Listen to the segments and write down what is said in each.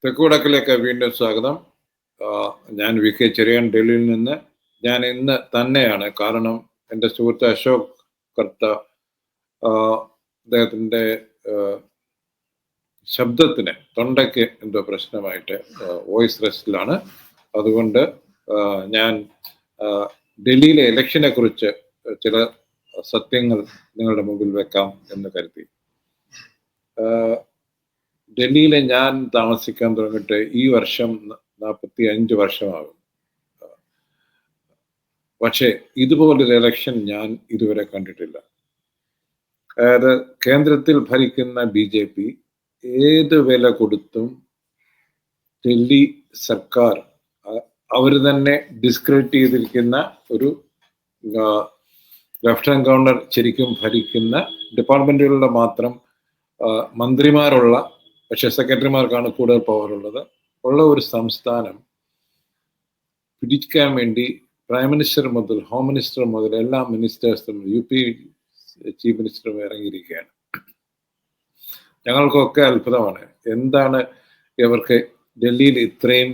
തെക്കുവടക്കിലേക്ക് വീണ്ടും സ്വാഗതം. ഞാൻ വി കെ ചെറിയാൻ, ഡൽഹിയിൽ നിന്ന്. ഞാൻ ഇന്ന് തന്നെയാണ്, കാരണം എൻ്റെ സുഹൃത്ത് അശോക് കർത്ത അദ്ദേഹത്തിൻ്റെ ശബ്ദത്തിന് തൊണ്ടയ്ക്ക് എന്തോ പ്രശ്നമായിട്ട് വോയിസ് റെസ്റ്റിലാണ്. അതുകൊണ്ട് ഞാൻ ഡൽഹിയിലെ ഇലക്ഷനെ കുറിച്ച് ചില സത്യങ്ങൾ നിങ്ങളുടെ മുമ്പിൽ വെക്കാം എന്ന് കരുതി. ഡൽഹിയിലെ ഞാൻ താമസിക്കാൻ തുടങ്ങിയിട്ട് ഈ വർഷം 45 വർഷമാകും. പക്ഷേ ഇതുപോലൊരു ഇലക്ഷൻ ഞാൻ ഇതുവരെ കണ്ടിട്ടില്ല. അതായത് കേന്ദ്രത്തിൽ ഭരിക്കുന്ന BJP ഏത് വില കൊടുത്തും ഡൽഹി സർക്കാർ അവർ തന്നെ ഡിസ്ക്രെഡിറ്റ് ചെയ്തിരിക്കുന്ന ഒരു ലഫ്റ്റനന്റ് ഗവർണർ ശരിക്കും ഭരിക്കുന്ന ഡിപ്പാർട്ട്മെന്റുകളുടെ മാത്രം മന്ത്രിമാരുള്ള, പക്ഷെ സെക്രട്ടറിമാർക്കാണ് കൂടുതൽ പവറുള്ളത് ഉള്ള ഒരു സംസ്ഥാനം പിടിക്കാൻ വേണ്ടി പ്രൈം മിനിസ്റ്റർ മുതൽ ഹോം മിനിസ്റ്റർ മുതൽ എല്ലാ മിനിസ്റ്റേഴ്സും UP ചീഫ് മിനിസ്റ്ററും ഇറങ്ങിയിരിക്കുകയാണ്. ഞങ്ങൾക്കൊക്കെ അത്ഭുതമാണ് എന്താണ് ഇവർക്ക് ഡൽഹിയിൽ ഇത്രയും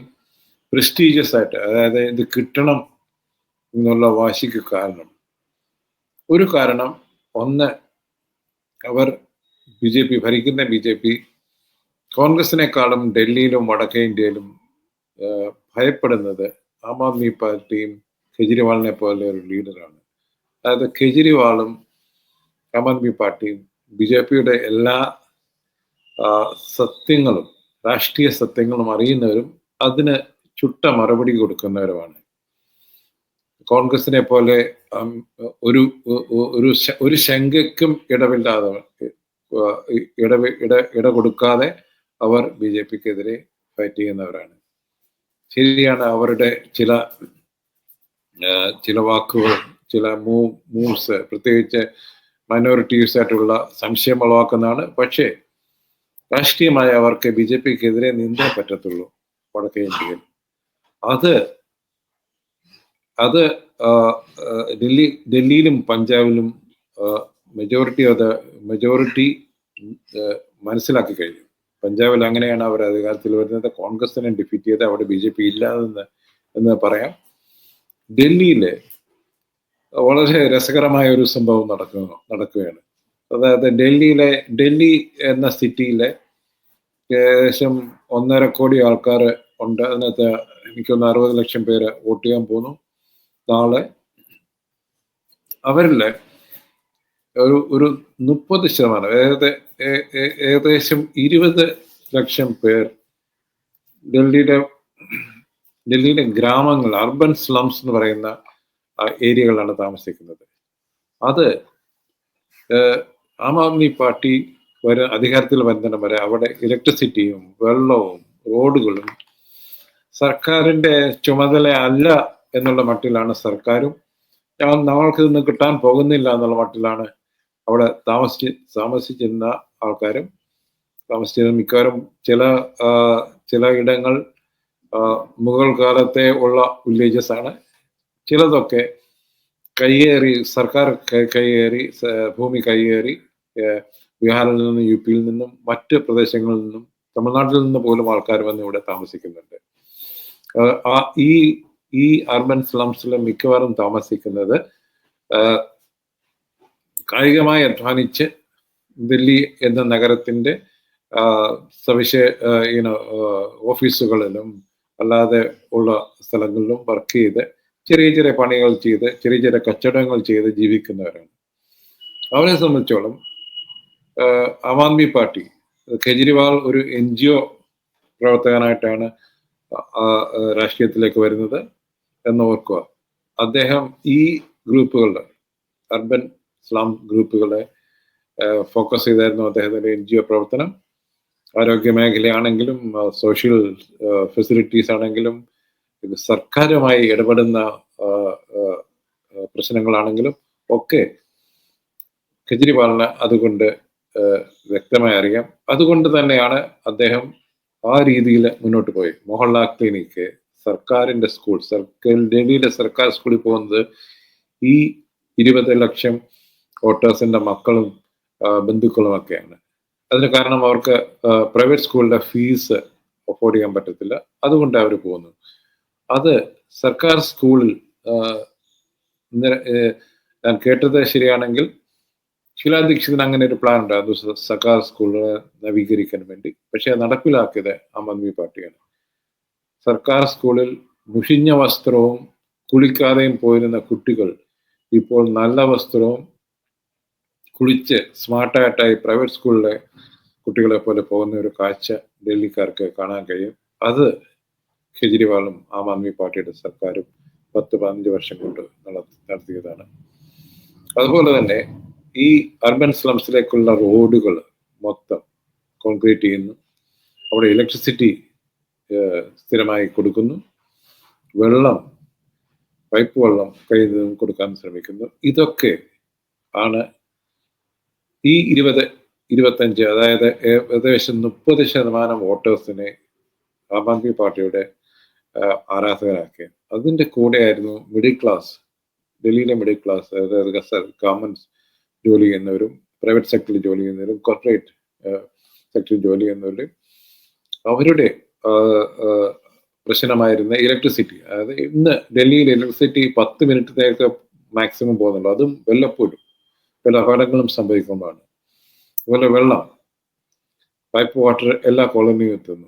പ്രസ്റ്റീജിയസ് ആയിട്ട്, അതായത് ഇത് കിട്ടണം എന്നുള്ള വാശിക്ക് കാരണം. ഒരു കാരണം, ഒന്ന്, അവർ ഭരിക്കുന്ന BJP കോൺഗ്രസിനേക്കാളും ഡൽഹിയിലും വടക്കേ ഇന്ത്യയിലും ഭയപ്പെടുന്നത് ആം ആദ്മി പാർട്ടിയും കെജ്രിവാളിനെ പോലെ ഒരു ലീഡറാണ്. അതായത് കെജ്രിവാളും ആം ആദ്മി പാർട്ടിയും BJPയുടെ എല്ലാ സത്യങ്ങളും, രാഷ്ട്രീയ സത്യങ്ങളും അറിയുന്നവരും അതിന് ചുട്ട മറുപടി കൊടുക്കുന്നവരുമാണ്. കോൺഗ്രസിനെ പോലെ ഒരു ശങ്കയ്ക്കും ഇടവില്ലാതെ ഇട കൊടുക്കാതെ അവർ BJPക്കെതിരെ ഫൈറ്റ് ചെയ്യുന്നവരാണ്. ശരിയാണ്, അവരുടെ ചില വാക്കുകൾ, ചില മൂവ്സ് പ്രത്യേകിച്ച് മൈനോറിറ്റീസ് ആയിട്ടുള്ള സംശയം ഉളവാക്കുന്നതാണ്. പക്ഷേ രാഷ്ട്രീയമായി അവർക്ക് BJPക്കെതിരെ നിന്നേ പറ്റത്തുള്ളൂ വടക്കേ ഇന്ത്യയിൽ. അത് ഡൽഹിയിലും പഞ്ചാബിലും മെജോറിറ്റി മനസ്സിലാക്കി കഴിഞ്ഞു. പഞ്ചാബിൽ അങ്ങനെയാണ് അവർ അധികാരത്തിൽ വരുന്നത്. കോൺഗ്രസിനെ ഡിഫീറ്റ് ചെയ്ത് അവിടെ BJP ഇല്ലാതെന്ന് എന്ന് പറയാം. ഡൽഹിയിലെ വളരെ രസകരമായ ഒരു സംഭവം നടക്കുകയാണ്. അതായത് ഡൽഹി എന്ന സിറ്റിയിലെ ഏകദേശം 1.5 കോടി ആൾക്കാർ ഉണ്ട്. അതിനകത്ത് എനിക്കൊന്ന് 60 ലക്ഷം പേര് വോട്ട് ചെയ്യാൻ പോകുന്നു നാളെ. അവരിൽ ഒരു 30%, അതായത് ഏകദേശം 20 ലക്ഷം പേർ ഡൽഹിയിലെ ഗ്രാമങ്ങൾ, അർബൻ സ്ലംസ് എന്ന് പറയുന്ന ഏരിയകളാണ് താമസിക്കുന്നത്. അത് ആം ആദ്മി പാർട്ടി അധികാരത്തിൽ വരുന്നതിന് വരെ അവിടെ ഇലക്ട്രിസിറ്റിയും വെള്ളവും റോഡുകളും സർക്കാരിന്റെ ചുമതല അല്ല എന്നുള്ള മട്ടിലാണ് സർക്കാരും നമ്മൾക്ക് ഇതൊന്നും കിട്ടാൻ പോകുന്നില്ല എന്നുള്ള മട്ടിലാണ് അവിടെ താമസിച്ചിരുന്ന ആൾക്കാരും താമസിച്ചിരുന്ന മിക്കവാറും ചില ഇടങ്ങൾ മുഗൾ കാലത്തെ ഉള്ള വില്ലേജസ് ആണ്. ചിലതൊക്കെ സർക്കാർ കൈയേറി ഭൂമി കൈയേറി ബീഹാറിൽ നിന്നും UPയിൽ നിന്നും മറ്റ് പ്രദേശങ്ങളിൽ നിന്നും തമിഴ്നാട്ടിൽ നിന്ന് പോലും ആൾക്കാർ വന്ന് ഇവിടെ താമസിക്കുന്നുണ്ട്. ഈ അർബൻ സ്ലംസിൽ മിക്കവാറും താമസിക്കുന്നത് കായികമായി അധ്വാനിച്ച് ദില്ലി എന്ന നഗരത്തിന്റെ ഓഫീസുകളിലും അല്ലാതെ ഉള്ള സ്ഥലങ്ങളിലും വർക്ക് ചെയ്ത് ചെറിയ പണികൾ ചെയ്ത് ചെറിയ കച്ചവടങ്ങൾ ചെയ്ത് ജീവിക്കുന്നവരാണ്. അവരെ സംബന്ധിച്ചോളം ആം ആദ്മി പാർട്ടി, കെജ്രിവാൾ ഒരു NGO പ്രവർത്തകനായിട്ടാണ് രാഷ്ട്രീയത്തിലേക്ക് വരുന്നത് എന്ന് ഓർക്കുക. അദ്ദേഹം ഈ ഗ്രൂപ്പുകളുടെ, അർബൻ സ്ലം ഗ്രൂപ്പുകളെ ഫോക്കസ് ചെയ്തായിരുന്നു അദ്ദേഹത്തിന്റെ NGO പ്രവർത്തനം. ആരോഗ്യ മേഖലയാണെങ്കിലും സോഷ്യൽ ഫെസിലിറ്റീസ് ആണെങ്കിലും സർക്കാരുമായി ഇടപെടുന്ന പ്രശ്നങ്ങളാണെങ്കിലും ഒക്കെ കെജ്രിവാളിന് അതുകൊണ്ട് വ്യക്തമായി അറിയാം. അതുകൊണ്ട് തന്നെയാണ് അദ്ദേഹം ആ രീതിയിൽ മുന്നോട്ട് പോയി. മോഹൻലാൽ ക്ലിനിക്ക്, സർക്കാരിന്റെ സ്കൂൾ, ഡൽഹിയിലെ സർക്കാർ സ്കൂളിൽ പോകുന്നത് ഈ 20 ലക്ഷം വോട്ടേഴ്സിന്റെ മക്കളും ബന്ധുക്കളും ഒക്കെയാണ്. അതിന് കാരണം അവർക്ക് പ്രൈവറ്റ് സ്കൂളിന്റെ ഫീസ് അഫോർഡ് ചെയ്യാൻ പറ്റത്തില്ല. അതുകൊണ്ട് അവർ പോകുന്നു. അത് സർക്കാർ സ്കൂളിൽ ഞാൻ കേട്ടത് ശരിയാണെങ്കിൽ ഷീലാ ദീക്ഷിതിന് അങ്ങനെ ഒരു പ്ലാൻ ഉണ്ടായിരുന്നു സർക്കാർ സ്കൂളുകളെ നവീകരിക്കാൻ വേണ്ടി. പക്ഷെ നടപ്പിലാക്കിയത് ആം ആദ്മി പാർട്ടിയാണ്. സർക്കാർ സ്കൂളിൽ മുഷിഞ്ഞ വസ്ത്രവും കുളിക്കാതെയും പോയിരുന്ന കുട്ടികൾ ഇപ്പോൾ നല്ല വസ്ത്രവും കുളിച്ച് സ്മാർട്ടായിട്ടായി പ്രൈവറ്റ് സ്കൂളിലെ കുട്ടികളെ പോലെ പോകുന്ന ഒരു കാഴ്ച ഡൽഹിക്കാർക്ക് കാണാൻ കഴിയും. അത് കെജ്രിവാളും ആം ആദ്മി പാർട്ടിയുടെ സർക്കാരും 10-15 വർഷം കൊണ്ട് നടത്തിയതാണ്. അതുപോലെ തന്നെ ഈ അർബൻ സ്ലംസിലേക്കുള്ള റോഡുകൾ മൊത്തം കോൺക്രീറ്റ് ചെയ്യുന്നു. അവിടെ ഇലക്ട്രിസിറ്റി സ്ഥിരമായി കൊടുക്കുന്നു. വെള്ളം, പൈപ്പ് വെള്ളം കയ്യിൽ നിന്നും കൊടുക്കാൻ ശ്രമിക്കുന്നു. ഇതൊക്കെ ആണ് ഈ 20-25, അതായത് ഏകദേശം 30% വോട്ടേഴ്സിനെ ആം ആദ്മി പാർട്ടിയുടെ ആരാധകരാക്കി. അതിൻ്റെ കൂടെയായിരുന്നു മിഡിൽ ക്ലാസ്, ഡൽഹിയിലെ മിഡിൽ ക്ലാസ്, അതായത് ഗവൺമെന്റ് ജോലി ചെയ്യുന്നവരും പ്രൈവറ്റ് സെക്ടറിൽ ജോലി ചെയ്യുന്നവരും കോർപ്പറേറ്റ് സെക്ടറിൽ ജോലി ചെയ്യുന്നവരും അവരുടെ പ്രശ്നമായിരുന്ന ഇലക്ട്രിസിറ്റി. അതായത് ഇന്ന് ഡൽഹിയിൽ ഇലക്ട്രിസിറ്റി 10 മിനിറ്റിലേക്ക് മാക്സിമം പോകുന്നുള്ളൂ. അതും വല്ലപ്പോഴും പല അപകടങ്ങളും സംഭവിക്കുമ്പോഴാണ്. അതുപോലെ വെള്ളം, പൈപ്പ് വാട്ടർ എല്ലാ കോളനിയും എത്തുന്നു.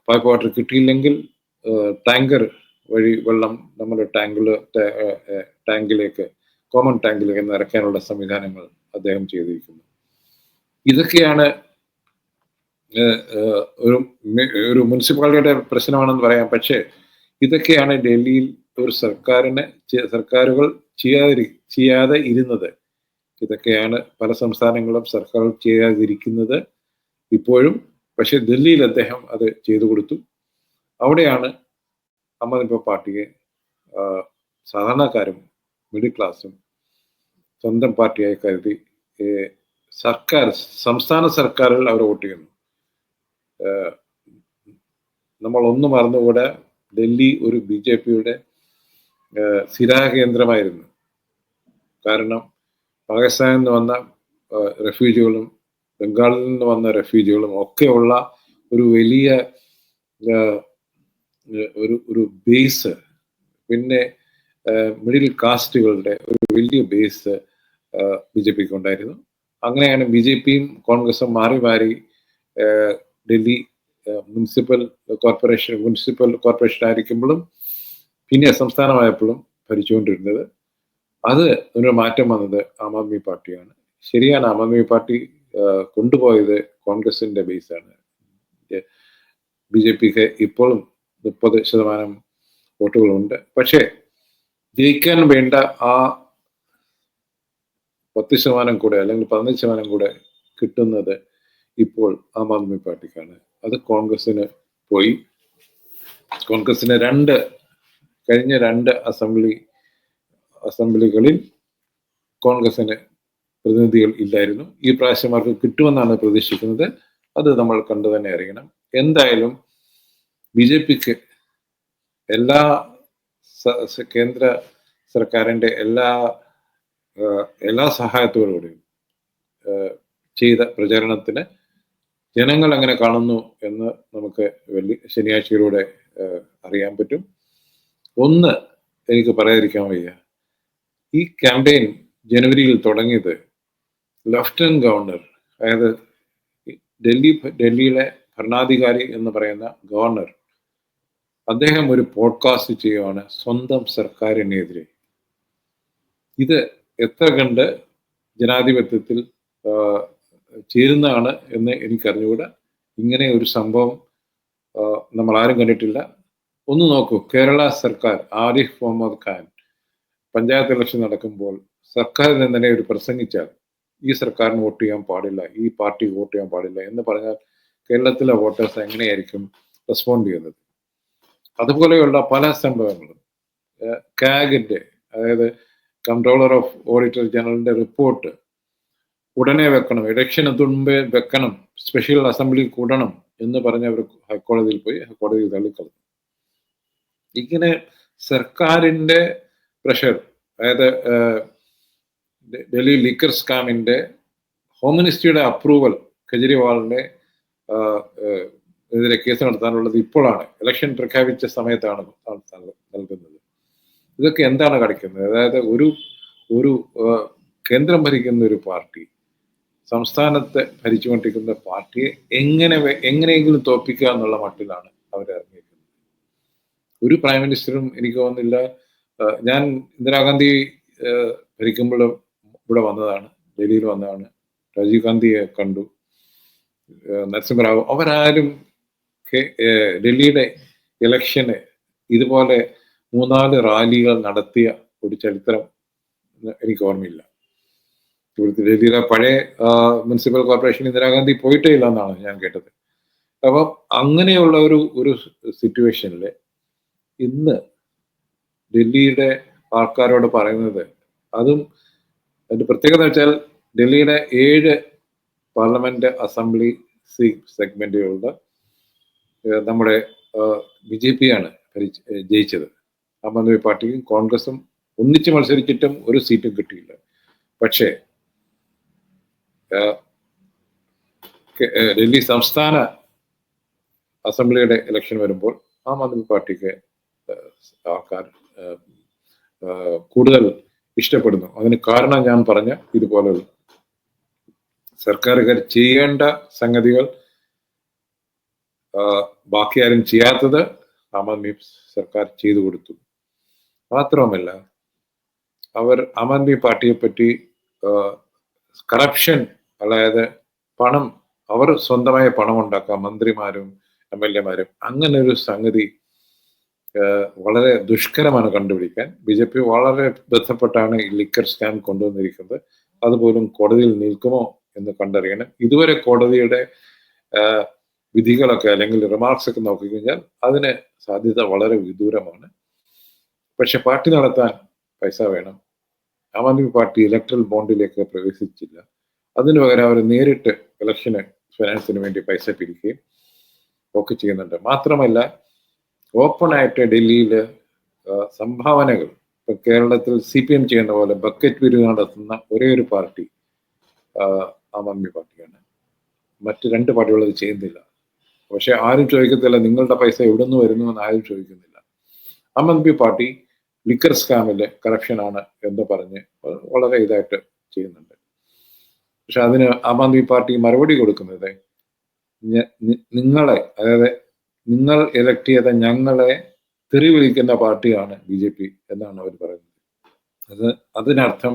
പൈപ്പ് വാട്ടർ കിട്ടിയില്ലെങ്കിൽ ടാങ്കർ വഴി വെള്ളം നമ്മുടെ ടാങ്കിലേക്ക്, കോമൺ ടാങ്കിലേക്ക് നിറയ്ക്കാനുള്ള സംവിധാനങ്ങൾ അദ്ദേഹം ചെയ്തിരിക്കുന്നു. ഇതൊക്കെയാണ് ഒരു മുനിസിപ്പാലിറ്റിയുടെ പ്രശ്നമാണെന്ന് പറയാം. പക്ഷേ ഇതൊക്കെയാണ് ഡൽഹിയിൽ ഒരു സർക്കാരുകൾ ചെയ്യാതെ ഇരുന്നത്. ഇതൊക്കെയാണ് പല സംസ്ഥാനങ്ങളും സർക്കാരുകൾ ചെയ്യാതിരിക്കുന്നത് ഇപ്പോഴും. പക്ഷെ ഡൽഹിയിൽ അദ്ദേഹം അത് ചെയ്തു കൊടുത്തു. അവിടെയാണ് ആം ആദ്മി പാർട്ടിയെ സാധാരണക്കാരും മിഡിൽ ക്ലാസ്സും സ്വന്തം പാർട്ടിയായി കരുതി സംസ്ഥാന സർക്കാരുകൾ അവർ വോട്ട് ചെയ്യുന്നു. നമ്മൾ ഒന്നും മറന്നുകൂടെ, ഡൽഹി ഒരു BJPയുടെ സ്ഥിരാകേന്ദ്രമായിരുന്നു. കാരണം പാകിസ്ഥാനിൽ നിന്ന് വന്ന റെഫ്യൂജികളും ബംഗാളിൽ നിന്ന് വന്ന റെഫ്യൂജികളും ഒക്കെയുള്ള ഒരു വലിയ ഒരു ബേസ്, പിന്നെ മിഡിൽ കാസ്റ്റുകളുടെ ഒരു വലിയ ബേസ് BJPക്ക് ഉണ്ടായിരുന്നു. അങ്ങനെയാണ് BJPയും കോൺഗ്രസും മാറി മാറി ഡൽഹി മുനിസിപ്പൽ കോർപ്പറേഷൻ ആയിരിക്കുമ്പോഴും പിന്നെ സംസ്ഥാനമായപ്പോഴും ഭരിച്ചുകൊണ്ടിരുന്നത്. അത് ഒരു മാറ്റം വന്നത് ആം ആദ്മി പാർട്ടിയാണ്. ശരിയാണ്, ആം ആദ്മി പാർട്ടി കൊണ്ടുപോയത് കോൺഗ്രസിന്റെ ബേസാണ്. BJPക്ക് ഇപ്പോഴും 30% വോട്ടുകളുണ്ട്. പക്ഷേ ജയിക്കാൻ വേണ്ട ആ 10% കൂടെ അല്ലെങ്കിൽ 15% കൂടെ കിട്ടുന്നത് ഇപ്പോൾ ആം ആദ്മി പാർട്ടിക്കാണ്. അത് കോൺഗ്രസിന് പോയി. കോൺഗ്രസിന് കഴിഞ്ഞ രണ്ട് അസംബ്ലികളിൽ കോൺഗ്രസിന് പ്രതിനിധികൾ ഇല്ലായിരുന്നു. ഈ പ്രാവശ്യം അവർക്ക് കിട്ടുമെന്നാണ് പ്രതീക്ഷിക്കുന്നത്. അത് നമ്മൾ കണ്ടു തന്നെ അറിയണം. എന്തായാലും BJPക്ക് എല്ലാ കേന്ദ്ര സർക്കാരിൻ്റെ എല്ലാ സഹായത്തോടുകൂടിയും ചെയ്ത പ്രചരണത്തിന് ജനങ്ങൾ എങ്ങനെ കാണുന്നു എന്ന് നമുക്ക് ശനിയാഴ്ചയിലൂടെ അറിയാൻ പറ്റും. ഒന്ന് എനിക്ക് പറയാതിരിക്കാൻ വയ്യ, ഈ ക്യാമ്പയിൻ ജനുവരിയിൽ തുടങ്ങിയത് ലഫ്റ്റനന്റ് ഗവർണർ, അതായത് ഡൽഹിയിലെ ഭരണാധികാരി എന്ന് പറയുന്ന ഗവർണർ, അദ്ദേഹം ഒരു പോഡ്കാസ്റ്റ് ചെയ്യുകയാണ് സ്വന്തം സർക്കാരിനെതിരെ. ഇത് എത്ര കണ്ട് ജനാധിപത്യത്തിൽ ചേരുന്നതാണ് എന്ന് എനിക്കറിഞ്ഞുകൂടാ. ഇങ്ങനെ ഒരു സംഭവം നമ്മൾ ആരും കണ്ടിട്ടില്ല. ഒന്ന് നോക്കൂ, കേരള സർക്കാർ, ആരിഫ് മുഹമ്മദ് ഖാൻ പഞ്ചായത്ത് ഇലക്ഷൻ നടക്കുമ്പോൾ സർക്കാരിൽ തന്നെ ഒരു പ്രസംഗിച്ചാൽ ഈ സർക്കാരിന് വോട്ട് ചെയ്യാൻ പാടില്ല, ഈ പാർട്ടി വോട്ട് ചെയ്യാൻ പാടില്ല എന്ന് പറഞ്ഞാൽ കേരളത്തിലെ വോട്ടേഴ്സ് എങ്ങനെയായിരിക്കും റെസ്പോണ്ട് ചെയ്യുന്നത്? അതുപോലെയുള്ള പല സംഭവങ്ങളും കാഗിന്റെ, അതായത് കൺട്രോളർ ഓഫ് ഓഡിറ്റർ ജനറലിന്റെ റിപ്പോർട്ട് ഉടനെ വെക്കണം, ഇലക്ഷന് മുമ്പേ വെക്കണം, സ്പെഷ്യൽ അസംബ്ലി കൂടണം എന്ന് പറഞ്ഞ് അവർ ഹൈക്കോടതിയിൽ പോയി, ഹൈക്കോടതി തള്ളിക്കളഞ്ഞു. ഇങ്ങനെ സർക്കാരിന്റെ പ്രഷർ, അതായത് ഡൽഹി ലിക്കർ സ്കാമിന്റെ ഹോം മിനിസ്ട്രിയുടെ അപ്രൂവൽ, കെജ്രിവാളിന്റെ എതിരെ കേസ് നടത്താനുള്ളത് ഇപ്പോഴാണ്, ഇലക്ഷൻ പ്രഖ്യാപിച്ച സമയത്താണ് നൽകുന്നത്. ഇതൊക്കെ എന്താണ് കളിക്കുന്നത്? അതായത് ഒരു കേന്ദ്രം ഭരിക്കുന്ന ഒരു പാർട്ടി സംസ്ഥാനത്തെ ഭരിച്ചുകൊണ്ടിരിക്കുന്ന പാർട്ടിയെ എങ്ങനെയെങ്കിലും തോൽപ്പിക്കുക എന്നുള്ള മട്ടിലാണ് അവർ ഇറങ്ങിയിരിക്കുന്നത്. ഒരു പ്രൈം മിനിസ്റ്ററും എനിക്ക് തോന്നുന്നില്ല. ഞാൻ ഇന്ദിരാഗാന്ധി ഭരിക്കുമ്പോൾ ഇവിടെ വന്നതാണ്, ഡൽഹിയിൽ വന്നതാണ്, രാജീവ് ഗാന്ധിയെ കണ്ടു, നരസിംഹറാവു, അവരാരും ഡൽഹിയുടെ ഇലക്ഷന് ഇതുപോലെ 3-4 റാലികൾ നടത്തിയ ഒരു ചരിത്രം എനിക്ക് ഓർമ്മയില്ല. ഇവിടുത്തെ ഡൽഹിയിലെ പഴയ മുനിസിപ്പൽ കോർപ്പറേഷൻ ഇന്ദിരാഗാന്ധി പോയിട്ടേ ഇല്ല എന്നാണ് ഞാൻ കേട്ടത്. അപ്പം അങ്ങനെയുള്ള ഒരു സിറ്റുവേഷനിൽ ഇന്ന് ഡൽഹിയുടെ ആൾക്കാരോട് പറയുന്നത്, അതും അതിന്റെ പ്രത്യേകത വെച്ചാൽ ഡൽഹിയുടെ 7 പാർലമെന്റ് അസംബ്ലി സെഗ്മെന്റുകളുടെ നമ്മുടെ BJP ആണ് ജയിച്ചത്. ആം ആദ്മി പാർട്ടിയും കോൺഗ്രസും ഒന്നിച്ച് മത്സരിച്ചിട്ടും ഒരു സീറ്റും കിട്ടിയില്ല. പക്ഷേ ഡൽഹി സംസ്ഥാന അസംബ്ലിയുടെ ഇലക്ഷൻ വരുമ്പോൾ ആം ആദ്മി പാർട്ടിക്ക് ആൾക്കാർ കൂടുതൽ ഇഷ്ടപ്പെടുന്നു. അതിന് കാരണം ഞാൻ പറഞ്ഞ ഇതുപോലുള്ള സർക്കാരുകാർ ചെയ്യേണ്ട സംഗതികൾ ബാക്കി ആരും ചെയ്യാത്തത് ആം ആദ്മി സർക്കാർ ചെയ്തു കൊടുത്തു. മാത്രവുമല്ല, അവർ ആം ആദ്മി പാർട്ടിയെ പറ്റി കറപ്ഷൻ, അതായത് പണം, അവർ സ്വന്തമായ പണം ഉണ്ടാക്കാം, മന്ത്രിമാരും MLA മാരും, അങ്ങനെ ഒരു സംഗതി വളരെ ദുഷ്കരമാണ് കണ്ടുപിടിക്കാൻ. BJP വളരെ ബന്ധപ്പെട്ടാണ് ഈ ലിക്കർ സ്കാം കൊണ്ടുവന്നിരിക്കുന്നത്. അതുപോലും കോടതിയിൽ നിൽക്കുമോ എന്ന് കണ്ടറിയണം. ഇതുവരെ കോടതിയുടെ വിധികളൊക്കെ അല്ലെങ്കിൽ റിമാർക്സ് ഒക്കെ നോക്കിക്കഴിഞ്ഞാൽ അതിന് സാധ്യത വളരെ വിദൂരമാണ്. പക്ഷെ പാർട്ടി നടത്താൻ പൈസ വേണം. Aam Aadmi party electoral ബോണ്ടിലേക്ക് പ്രവേശിച്ചില്ല. അതിനു പകരം അവർ നേരിട്ട് ഇലക്ഷന് ഫിനാൻസിന് വേണ്ടി പൈസ പിരിക്കുകയും ഒക്കെ ചെയ്യുന്നുണ്ട്. മാത്രമല്ല, ഓപ്പണായിട്ട് ഡൽഹിയിൽ സംഭാവനകൾ, ഇപ്പൊ കേരളത്തിൽ CPM ചെയ്യുന്ന പോലെ ബക്കറ്റ് പിരിവ് നടത്തുന്ന ഒരേ ഒരു പാർട്ടി ആം ആദ്മി പാർട്ടിയാണ്. മറ്റ് 2 പാർട്ടികൾ അത് ചെയ്യുന്നില്ല. പക്ഷെ ആരും ചോദിക്കത്തില്ല നിങ്ങളുടെ പൈസ എവിടെ നിന്ന് വരുന്നു എന്ന് ആരും ചോദിക്കുന്നില്ല. ആം ആദ്മി പാർട്ടി ലിക്കർ സ്കാമില് കറപ്ഷനാണ് എന്ന് പറഞ്ഞ് വളരെ ഇതായിട്ട് ചെയ്യുന്നുണ്ട്. പക്ഷെ അതിന് ആം ആദ്മി പാർട്ടി മറുപടി കൊടുക്കുന്നത്, നിങ്ങളെ, അതായത് നിങ്ങൾ ഇലക്ട് ചെയ്ത ഞങ്ങളെ തെറി വിളിക്കുന്ന പാർട്ടിയാണ് BJP എന്നാണ് അവർ പറയുന്നത്. അതിനർത്ഥം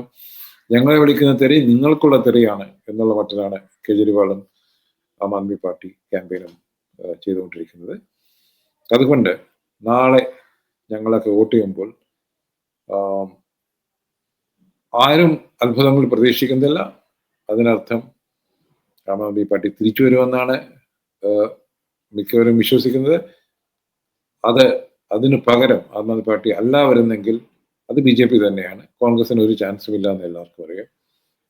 ഞങ്ങളെ വിളിക്കുന്ന തെറി നിങ്ങൾക്കുള്ള തെറിയാണ് എന്നുള്ള മട്ടിലാണ് കേജ്രിവാളും ആം ആദ്മി പാർട്ടി ക്യാമ്പയിനും ചെയ്തുകൊണ്ടിരിക്കുന്നത്. അതുകൊണ്ട് നാളെ ഞങ്ങളൊക്കെ വോട്ട് ചെയ്യുമ്പോൾ ആരും അത്ഭുതങ്ങൾ പ്രതീക്ഷിക്കുന്നില്ല. അതിനർത്ഥം ആം ആദ്മി പാർട്ടി തിരിച്ചു വരുമെന്നാണ് മിക്കവരും വിശ്വസിക്കുന്നത്. അതിന് പകരം ആം ആദ്മി പാർട്ടി അല്ല വരുന്നെങ്കിൽ അത് BJP തന്നെയാണ്. കോൺഗ്രസിന് ഒരു ചാൻസും ഇല്ല എന്ന് എല്ലാവർക്കും അറിയാം.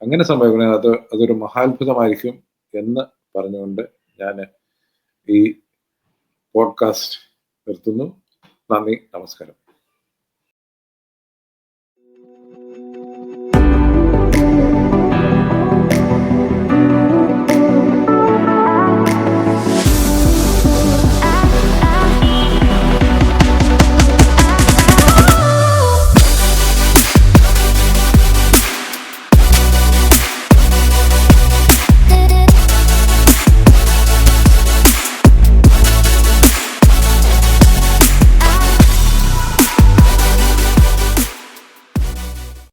അങ്ങനെ സംഭവിക്കുന്നത് അതൊരു മഹാത്ഭുതമായിരിക്കും എന്ന് പറഞ്ഞുകൊണ്ട് ഞാൻ ഈ പോഡ്കാസ്റ്റ് നിർത്തുന്നു. നന്ദി, നമസ്കാരം.